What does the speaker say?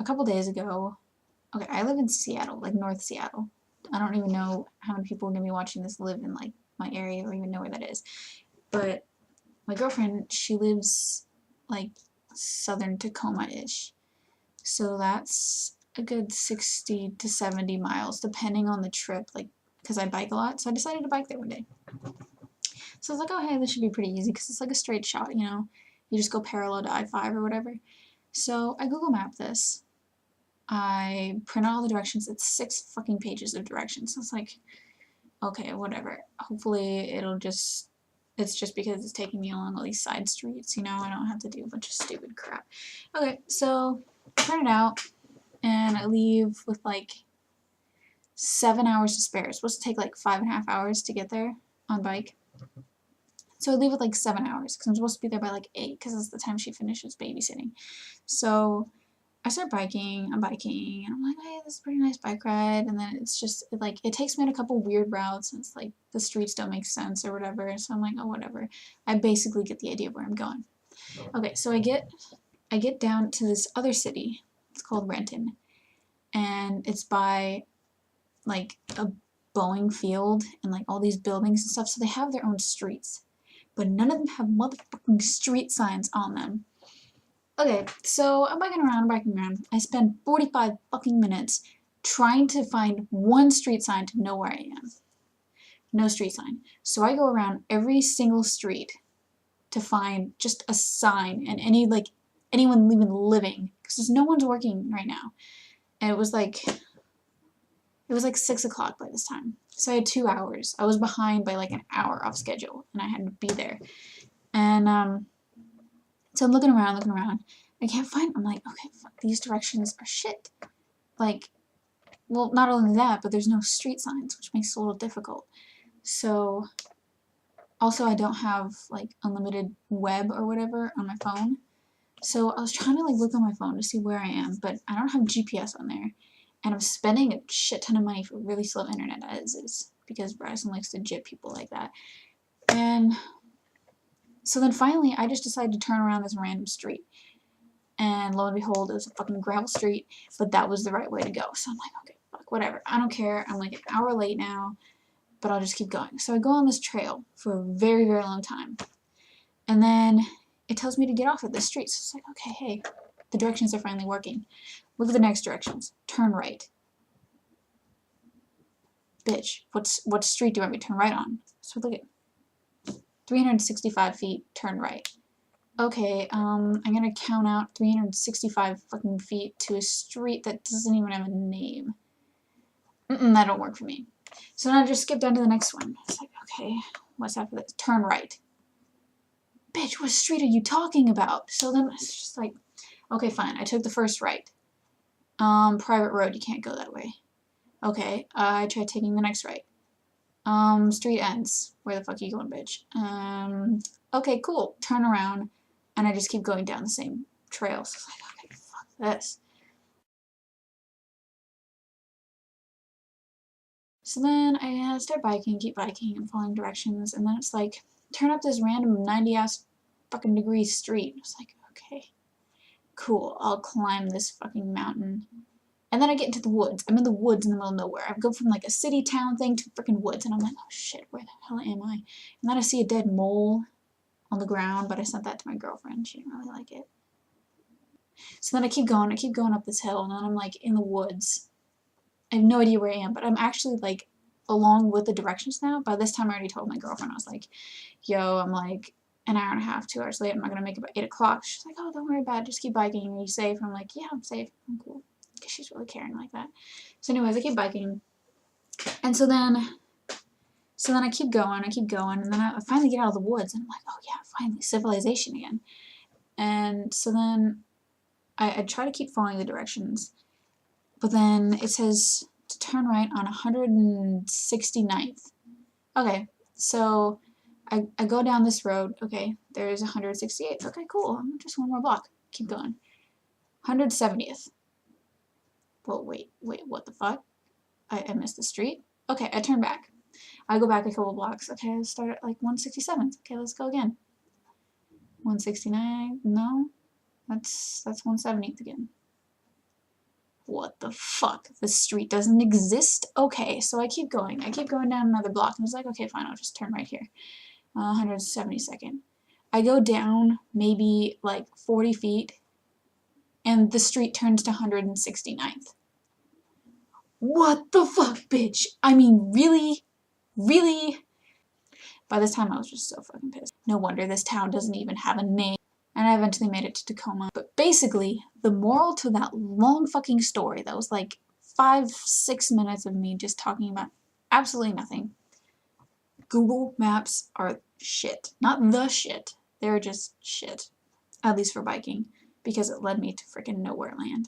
a couple days ago, okay, I live in Seattle, like North Seattle. I don't even know how many people are gonna be watching this live in like my area or even know where that is. But my girlfriend, she lives like southern Tacoma-ish. So that's a good 60 to 70 miles, depending on the trip, like, because I bike a lot. So I decided to bike there one day. So I was like, oh, hey, this should be pretty easy because it's like a straight shot, you know? You just go parallel to I-5 or whatever. So I Google Map this. I print out all the directions. It's 6 fucking pages of directions. So it's like, okay, whatever. Hopefully it's just because it's taking me along all these side streets, you know? I don't have to do a bunch of stupid crap. Okay, so I print it out, and I leave with like 7 hours to spare. It's supposed to take like 5.5 hours to get there on bike. So I leave with like 7 hours because I'm supposed to be there by like 8 because that's the time she finishes babysitting. So I start biking, I'm biking, and I'm like, hey, this is a pretty nice bike ride. And then it's just like, it takes me on a couple weird routes, and it's like the streets don't make sense or whatever. So I'm like, oh, whatever. I basically get the idea of where I'm going. Okay, so I get down to this other city. It's called Renton, and it's by like a Boeing field and like all these buildings and stuff. So they have their own streets, but none of them have motherfucking street signs on them. Okay, so I'm biking around. I spend 45 fucking minutes trying to find one street sign to know where I am. No street sign. So I go around every single street to find just a sign and anyone even living, because no one's working right now. And it was like 6 o'clock by this time. So I had 2 hours. I was behind by like an hour off schedule, and I had to be there. And so I'm looking around. I can't find. I'm like, okay, fuck, these directions are shit. Like, well, not only that, but there's no street signs, which makes it a little difficult. So, also I don't have like unlimited web or whatever on my phone. So I was trying to like look on my phone to see where I am, but I don't have GPS on there. And I'm spending a shit ton of money for really slow internet as is, because Verizon likes to jip people like that. And so then finally I just decided to turn around this random street. And lo and behold, it was a fucking gravel street, but that was the right way to go. So I'm like, okay, fuck, whatever. I don't care. I'm like an hour late now, but I'll just keep going. So I go on this trail for a very, very long time. And then it tells me to get off at this street. So it's like, okay, hey, the directions are finally working. Look at the next directions. Turn right. Bitch, what street do you want me to turn right on? So look at 365 feet, turn right. Okay, I'm gonna count out 365 fucking feet to a street that doesn't even have a name. That don't work for me. So then I just skip down to the next one. It's like, okay, what's after this? Turn right. Bitch, what street are you talking about? So then it's just like, okay, fine. I took the first right. Private road, you can't go that way. Okay, I tried taking the next right. Street ends. Where the fuck are you going, bitch? Okay, cool. Turn around. And I just keep going down the same trail. So it's like, okay, fuck this. So then I start biking, keep biking, and following directions, and then it's like, turn up this random 90-ass fucking degree street. It's like, okay, cool, I'll climb this fucking mountain. And then I get into the woods. I'm in the woods in the middle of nowhere. I go from like a city town thing to freaking woods, and I'm like, oh shit, where the hell am I? And then I see a dead mole on the ground, but I sent that to my girlfriend. She didn't really like it. So then I keep going up this hill, and then I'm like in the woods. I have no idea where I am, but I'm actually like along with the directions now. By this time I already told my girlfriend. I was like, yo, I'm like an hour and a half, 2 hours late. I'm not gonna make it by 8 o'clock. She's like, oh, don't worry about it. Just keep biking. Are you safe? And I'm like, yeah, I'm safe. I'm cool. Because she's really caring like that. So anyways, I keep biking. And so then I keep going, and then I finally get out of the woods, and I'm like, oh yeah, finally, civilization again. And so then I try to keep following the directions, but then it says to turn right on 169th. Okay, so I go down this road. Okay, there's 168th. Okay, cool. Just one more block. Keep going. 170th. Well, wait, what the fuck? I missed the street. Okay, I turn back. I go back a couple blocks. Okay, I start at like 167th. Okay, let's go again. 169. No, that's 170th again. what the fuck? This street doesn't exist? Okay, so I keep going. I keep going down another block, and I was like, okay, fine, I'll just turn right here. 172nd. I go down maybe like 40 feet, and the street turns to 169th. What the fuck, bitch? I mean, really? Really? By this time, I was just so fucking pissed. No wonder this town doesn't even have a name. And I eventually made it to Tacoma. But basically, the moral to that long fucking story that was like 5-6 minutes of me just talking about absolutely nothing. Google Maps are shit. Not the shit. They're just shit. At least for biking. Because it led me to freaking nowhere land.